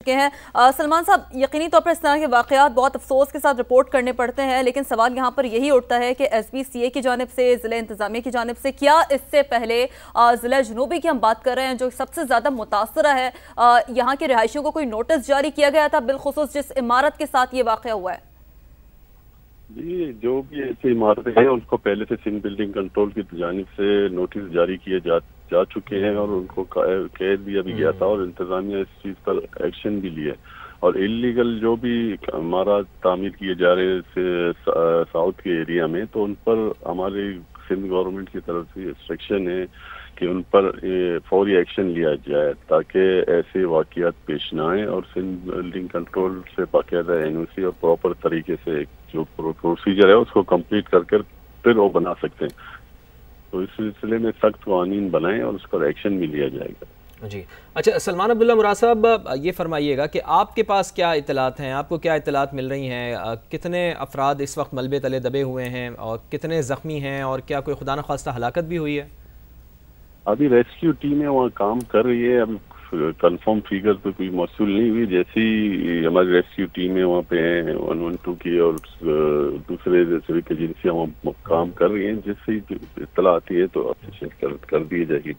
کے ہیں سلمان صاحب، یقینی طور پر اس طرح کے واقعات بہت افسوس کے ساتھ رپورٹ کرنے پڑتے ہیں، لیکن سوال یہاں پر یہی اٹھتا ہے کہ ایس بی سی اے کی جانب سے، ضلع انتظامیہ کی جانب سے، کیا اس سے پہلے ضلع جنوبی کی ہم بات کر رہے ہیں جو سب سے زیادہ متاثرہ ہے، یہاں کے رہائشیوں کو کوئی نوٹس جاری کیا گیا تھا بالخصوص جس عمارت کے ساتھ یہ واقعہ ہوا ہے؟ جی، جو بھی ایسی عمارتیں ہیں ان کو پہلے سے سندھ بلڈنگ کنٹرول کی جانب سے نوٹس جاری کیے جا چکے ہیں اور ان کو قید دیا بھی گیا تھا اور انتظامیہ اس چیز پر ایکشن بھی لیا، اور انلیگل جو بھی عمارات تعمیر کیے جا رہے ہیں ساؤتھ کے ایریا میں، تو ان پر ہمارے سندھ گورنمنٹ کی طرف سے انسٹرکشن ہے کہ ان پر فوری ایکشن لیا جائے تاکہ ایسے واقعات پیش نہ آئیں، اور سندھ بلڈنگ کنٹرول سے باقاعدہ این او سی اور پراپر طریقے سے جو پروسیجر ہے اس کو کمپلیٹ کر پھر وہ بنا سکتے ہیں۔ تو اس سلسلے میں سخت قوانین بنائیں اور اس پر ایکشن بھی لیا جائے گا۔ جی اچھا، سلمان عبداللہ مراد صاحب، یہ فرمائیے گا کہ آپ کے پاس کیا اطلاعات ہیں، آپ کو کیا اطلاعات مل رہی ہیں، کتنے افراد اس وقت ملبے تلے دبے ہوئے ہیں اور کتنے زخمی ہیں، اور کیا کوئی خدا نخواستہ ہلاکت بھی ہوئی ہے؟ ابھی ریسکیو ٹیمیں وہاں کام کر رہی ہے، ابھی کنفرم فیگر تو کوئی موصول نہیں ہوئی، جیسی ہماری ریسکیو ٹیمیں وہاں پہ ہیں 112 کی اور دوسرے سوک ایجنسیاں وہاں کام کر رہی ہیں، جس سے اطلاع آتی ہے تو اپریشیٹ کر دی جائے گی۔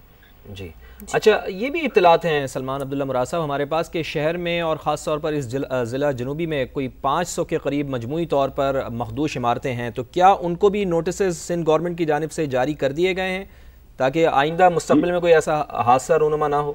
جی اچھا، یہ بھی اطلاعات ہیں سلمان عبداللہ مراد صاحب ہمارے پاس کہ شہر میں اور خاص طور پر اس ضلع جنوبی میں کوئی 500 کے قریب مجموعی طور پر مخدوش عمارتیں ہیں، تو کیا ان کو بھی نوٹسز سندھ گورنمنٹ کی جانب سے جاری کر دیے گئے ہیں تاکہ آئندہ مستقبل میں کوئی ایسا حادثہ رونما نہ ہو؟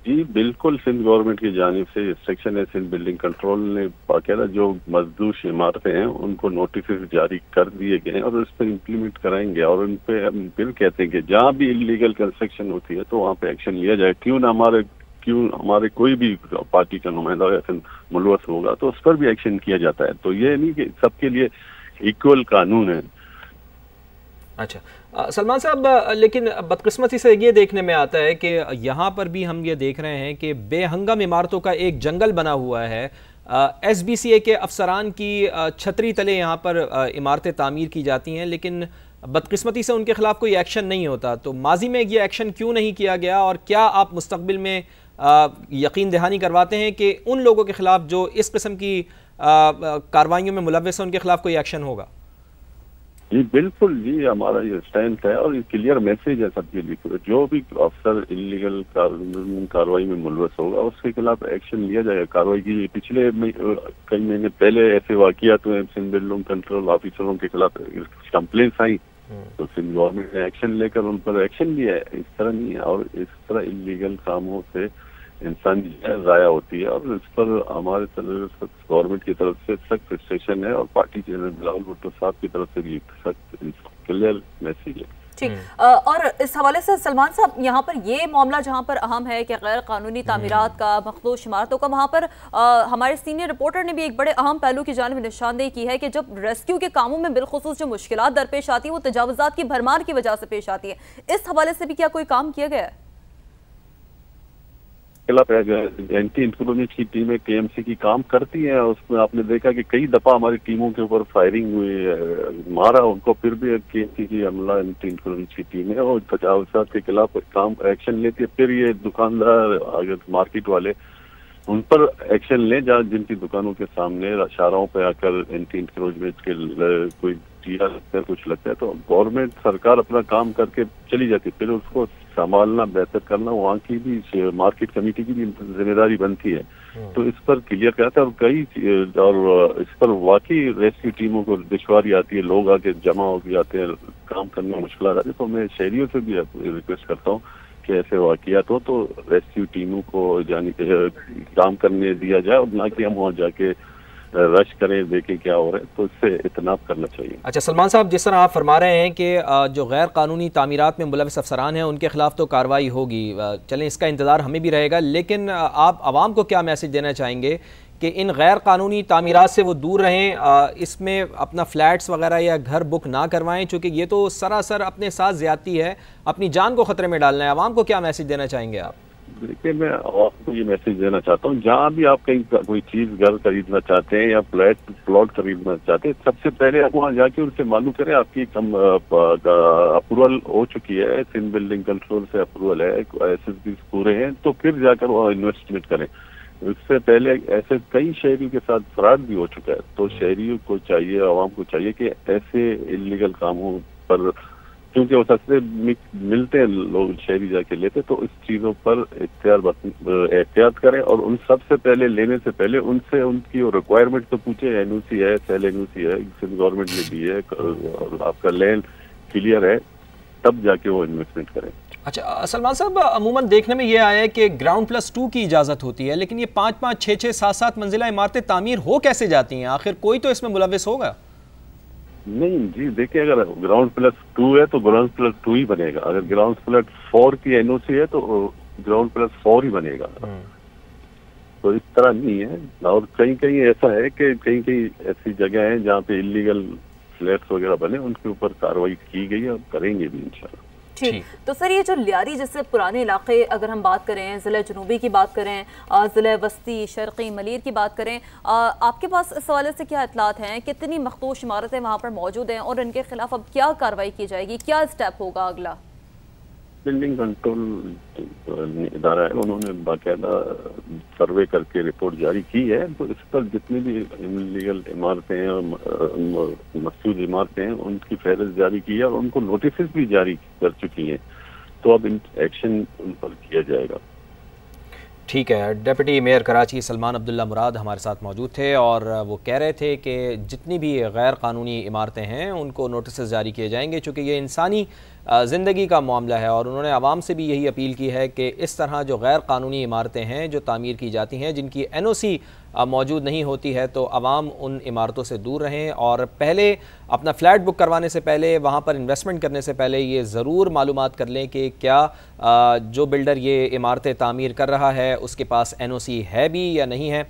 جی بالکل، سندھ گورنمنٹ کی جانب سے انسٹرکشن ہے، سندھ بلڈنگ کنٹرول نے باقاعدہ جو مخدوش عمارتیں ہیں ان کو نوٹسز جاری کر دیے گئے ہیں اور اس پہ امپلیمنٹ کرائیں گے، اور ان پہ ہم پھر کہتے ہیں کہ جہاں بھی انلیگل کنسٹرکشن ہوتی ہے تو وہاں پہ ایکشن لیا جائے، کیوں ہمارے کوئی بھی پارٹی کا نمائندہ ایسے ملوث ہوگا تو اس پر بھی ایکشن کیا جاتا ہے، تو یہ نہیں کہ سب کے لیے ایکول قانون ہے۔ اچھا سلمان صاحب، لیکن بدقسمتی سے یہ دیکھنے میں آتا ہے کہ یہاں پر بھی ہم یہ دیکھ رہے ہیں کہ بے ہنگم عمارتوں کا ایک جنگل بنا ہوا ہے، ایس بی سی اے کے افسران کی چھتری تلے یہاں پر عمارتیں تعمیر کی جاتی ہیں، لیکن بدقسمتی سے ان کے خلاف کوئی ایکشن نہیں ہوتا، تو ماضی میں یہ ایکشن کیوں نہیں کیا گیا، اور کیا آپ مستقبل میں یقین دہانی کرواتے ہیں کہ ان لوگوں کے خلاف جو اس قسم کی کاروائیوں میں ملوث ہیں ان کے خلاف کوئی ایکشن ہوگا؟ جی بالکل، جی ہمارا یہ اسٹینڈ ہے اور یہ کلیئر میسج ہے سب کے لیے، جو بھی افسر انلیگل کارروائی میں ملوث ہوگا اس کے خلاف ایکشن لیا جائے گا، کارروائی کی۔ پچھلے کئی مہینے پہلے ایسے واقعات ہوئے، سندھ بلڈنگ کنٹرول آفیسروں کے خلاف کمپلینٹس آئیں تو سندھ گورنمنٹ نے ایکشن لے کر ان پر ایکشن لیا ہے۔ اس طرح نہیں ہے، اور اس طرح انلیگل کاموں سے انسانی ضائع ہوتی ہے، اور اس پر ہمارے گورنمنٹ کی طرف سے سخت ریسٹرکشن ہے، اور پارٹی جنرل بلاول بھٹو صاحب کی طرف سے بھی سخت کلیئر میسج ہے۔ ٹھیک، اور اس حوالے سے سلمان صاحب، یہاں پر یہ معاملہ جہاں پر اہم ہے کہ غیر قانونی تعمیرات کا، مخدوش عمارتوں کا، وہاں پر ہمارے سینئر رپورٹر نے بھی ایک بڑے اہم پہلو کی جانب نشاندہی کی ہے کہ جب ریسکیو کے کاموں میں بالخصوص جو مشکلات درپیش آتی ہیں وہ تجاوزات کی بھرمار کی وجہ سے پیش آتی ہے، اس حوالے سے بھی کیا کوئی کام کیا گیا ہے؟ اینٹی انفلوئنس کی ٹیمیں کے ایم سی کی کام کرتی ہیں، اس میں آپ نے دیکھا کہ کئی دفعہ ہماری ٹیموں کے اوپر فائرنگ ہوئی، مارا ان کو، پھر بھی کے ایم سی کی عملہ اینٹی انفلوئنس کی ٹیم ہے اور تجاوزات کے خلاف کام ایکشن لیتی ہے۔ پھر یہ دکاندار اگر مارکیٹ والے ان پر ایکشن لیں جن کی دکانوں کے سامنے شاہراہوں پہ آ کر اینٹی انکروچمنٹ کے کوئی چیزا لگتا ہے، کچھ لگتا ہے، تو گورنمنٹ سرکار اپنا کام کر کے چلی جاتی ہے، پھر اس کو سنبھالنا، بہتر کرنا وہاں کی بھی مارکیٹ کمیٹی کی بھی ذمہ داری بنتی ہے۔ تو اس پر کلیئر کرتا ہے، اور اس پر واقعی ریسکیو ٹیموں کو دشواری آتی ہے، لوگ آ کے جمع ہو کے جاتے ہیں، کام کرنے میں مشکلات آتی ہے، تو میں شہریوں سے بھی ریکویسٹ کرتا ہوں کہ ایسے واقعات ہو تو ریسکیو ٹیموں کو کام کرنے دیا جائے، اور نہ کہ ہم وہاں جا کے رش کریں، دیکھیں کیا ہو رہا ہے، تو اس سے اجتناب کرنا چاہیے۔ اچھا سلمان صاحب، جس طرح آپ فرما رہے ہیں کہ جو غیر قانونی تعمیرات میں ملوث افسران ہیں ان کے خلاف تو کارروائی ہوگی، چلیں اس کا انتظار ہمیں بھی رہے گا، لیکن آپ عوام کو کیا میسج دینا چاہیں گے کہ ان غیر قانونی تعمیرات سے وہ دور رہیں، اس میں اپنا فلیٹس وغیرہ یا گھر بک نہ کروائیں، چونکہ یہ تو سراسر اپنے ساتھ زیادتی ہے، اپنی جان کو خطرے میں ڈالنا ہے؟ عوام کو کیا میسج دینا چاہیں گے آپ؟ دیکھیے، میں آپ کو یہ میسج دینا چاہتا ہوں، جہاں بھی آپ کہیں کوئی چیز گھر خریدنا چاہتے ہیں یا پلاٹ خریدنا چاہتے ہیں، سب سے پہلے آپ وہاں جا کے ان سے معلوم کریں آپ کی اپروول ہو چکی ہے، سندھ بلڈنگ کنٹرول سے اپروول ہے، ایس ایس بی پورے ہیں، تو پھر جا کر وہاں انویسٹمنٹ کریں۔ اس سے پہلے ایسے کئی شہریوں کے ساتھ فراڈ بھی ہو چکا ہے، تو شہریوں کو چاہیے، عوام کو چاہیے کہ ایسے انلیگل کاموں پر، کیونکہ وہ سستے ملتے ہیں، لوگ شہری جا کے لیتے، تو اس چیزوں پر احتیاط کریں، اور ان سب سے پہلے لینے سے پہلے ان سے ان کی ریکوائرمنٹ تو پوچھیں، این او سی ہے، سیل این او سی ہے، گورنمنٹ نے دی ہے، اور آپ کا لینڈ کلیئر ہے، تب جا کے وہ انویسٹمنٹ کریں۔ اچھا سلمان صاحب، عموماً دیکھنے میں یہ آیا ہے کہ گراؤنڈ پلس 2 کی اجازت ہوتی ہے، لیکن یہ 5-5 6-6 7-7 منزلہ عمارتیں تعمیر ہو کیسے جاتی ہیں؟ آخر کوئی تو اس میں ملوث ہوگا۔ نہیں جی، دیکھیں، اگر گراؤنڈ پلس 2 ہے تو گراؤنڈ پلس 2 ہی بنے گا، اگر گراؤنڈ پلس 4 کی این او سی ہے تو گراؤنڈ پلس 4 ہی بنے گا، تو اس طرح نہیں ہے۔ اور کہیں کہیں ایسا ہے کہ کہیں کہیں ایسی جگہ ہیں جہاں پہ انلیگل فلیٹس وغیرہ بنے، ان کے اوپر کارروائی کی گئی ہے اور کریں گے بھی انشاءاللہ۔ ٹھیک، تو سر یہ جو لیاری جیسے پرانے علاقے اگر ہم بات کریں، ضلع جنوبی کی بات کریں، ضلع وسطی، شرقی، ملیر کی بات کریں، آپ کے پاس اس حوالے سے کیا اطلاعات ہیں؟ کتنی مخدوش عمارتیں وہاں پر موجود ہیں اور ان کے خلاف اب کیا کارروائی کی جائے گی؟ کیا اسٹیپ ہوگا اگلا؟ بلڈنگ کنٹرول ادارہ ہے، انہوں نے باقاعدہ سروے کر کے رپورٹ جاری کی ہے، تو اس پر جتنی بھی انلیگل عمارتیں ہیں اور مسدود عمارتیں ہیں ان کی فہرست جاری کی ہے، اور ان کو نوٹسز بھی جاری کر چکی ہیں، تو اب ایکشن ان پر کیا جائے گا۔ ٹھیک ہے، ڈیپٹی میئر کراچی سلمان عبداللہ مراد ہمارے ساتھ موجود تھے، اور وہ کہہ رہے تھے کہ جتنی بھی غیر قانونی عمارتیں ہیں ان کو نوٹسز جاری کیے جائیں گے، چونکہ یہ انسانی زندگی کا معاملہ ہے، اور انہوں نے عوام سے بھی یہی اپیل کی ہے کہ اس طرح جو غیر قانونی عمارتیں ہیں جو تعمیر کی جاتی ہیں، جن کی این او سی موجود نہیں ہوتی ہے، تو عوام ان عمارتوں سے دور رہیں، اور پہلے اپنا فلیٹ بک کروانے سے پہلے، وہاں پر انویسٹمنٹ کرنے سے پہلے یہ ضرور معلومات کر لیں کہ کیا جو بلڈر یہ عمارتیں تعمیر کر رہا ہے اس کے پاس این او سی ہے بھی یا نہیں ہے۔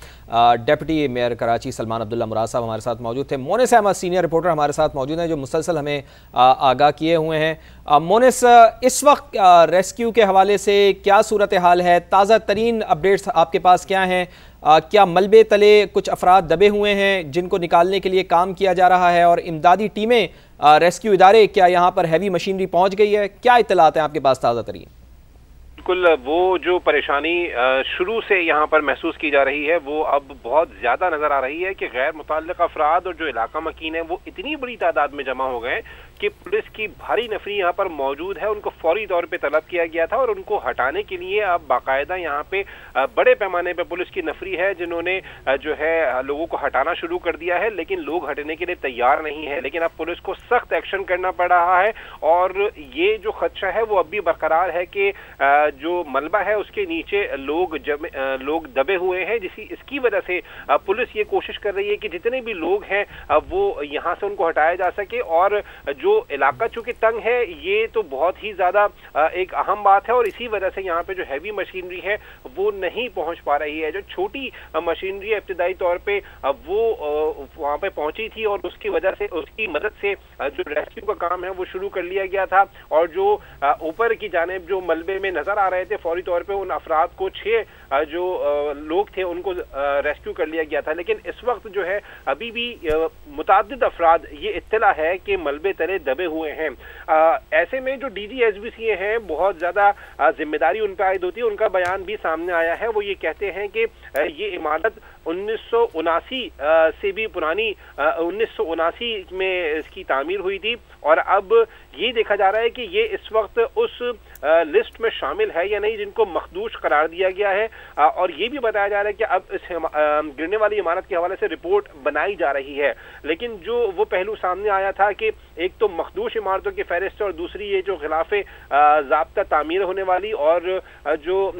ڈیپٹی میئر کراچی سلمان عبداللہ مراد صاحب ہمارے ساتھ موجود تھے۔ مونس احمد سینئر رپورٹر ہمارے ساتھ موجود ہیں جو مسلسل ہمیں آگاہ کیے ہوئے ہیں۔ مونس، اس وقت ریسکیو کے حوالے سے کیا صورتحال ہے؟ تازہ ترین اپڈیٹس آپ کے پاس کیا ہیں؟ کیا ملبے تلے کچھ افراد دبے ہوئے ہیں جن کو نکالنے کے لیے کام کیا جا رہا ہے، اور امدادی ٹیمیں، ریسکیو ادارے، کیا یہاں پر ہیوی مشینری پہنچ گئی ہے؟ کیا اطلاعات ہیں آپ کے پاس تازہ ترین؟ بالکل، وہ جو پریشانی شروع سے یہاں پر محسوس کی جا رہی ہے وہ اب بہت زیادہ نظر آ رہی ہے کہ غیر متعلق افراد اور جو علاقہ مکین ہیں وہ اتنی بڑی تعداد میں جمع ہو گئے کہ پولیس کی بھاری نفری یہاں پر موجود ہے، ان کو فوری طور پہ طلب کیا گیا تھا، اور ان کو ہٹانے کے لیے اب باقاعدہ یہاں پہ بڑے پیمانے پہ پولیس کی نفری ہے، جنہوں نے جو ہے لوگوں کو ہٹانا شروع کر دیا ہے، لیکن لوگ ہٹنے کے لیے تیار نہیں ہے۔ لیکن اب پولیس کو سخت ایکشن کرنا پڑ رہا ہے، اور یہ جو خدشہ ہے وہ اب بھی برقرار ہے کہ جو ملبہ ہے اس کے نیچے لوگ دبے ہوئے ہیں، اس کی وجہ سے پولیس یہ کوشش کر رہی ہے کہ جتنے بھی لوگ ہیں وہ یہاں سے ان کو ہٹایا جا سکے، اور جو علاقہ چونکہ تنگ ہے یہ تو بہت ہی زیادہ ایک اہم بات ہے، اور اسی وجہ سے یہاں پہ جو ہیوی مشینری ہے وہ نہیں پہنچ پا رہی ہے۔ جو چھوٹی مشینری ابتدائی طور پہ وہ وہاں پہ پہنچی تھی، اور اس کی وجہ سے، اس کی مدد سے جو ریسکیو کا کام ہے وہ شروع کر لیا گیا تھا، اور جو اوپر کی جانب جو ملبے میں نظر آ رہے تھے فوری طور پہ ان افراد کو 6 جو لوگ تھے ان کو ریسکیو کر لیا گیا تھا۔ لیکن اس وقت جو ہے ابھی بھی متعدد افراد یہ اطلاع ہے کہ ملبے تلے دبے ہوئے ہیں۔ ایسے میں جو D G S B C ہیں بہت زیادہ ذمہ داری ان پہ عائد ہوتی ہے، ان کا بیان بھی سامنے آیا ہے، وہ یہ کہتے ہیں کہ یہ عمارت 1979 سے بھی پرانی، 1979 میں اس کی تعمیر ہوئی تھی، اور اب یہ دیکھا جا رہا ہے کہ یہ اس وقت اس لسٹ میں شامل ہے یا نہیں جن کو مخدوش قرار دیا گیا ہے، اور یہ بھی بتایا جا رہا ہے کہ اب اس گرنے والی عمارت کے حوالے سے رپورٹ بنائی جا رہی ہے۔ لیکن جو وہ پہلو سامنے آیا تھا کہ ایک تو مخدوش عمارتوں کی فہرست، اور دوسری یہ جو خلاف ضابطہ تعمیر ہونے والی اور جو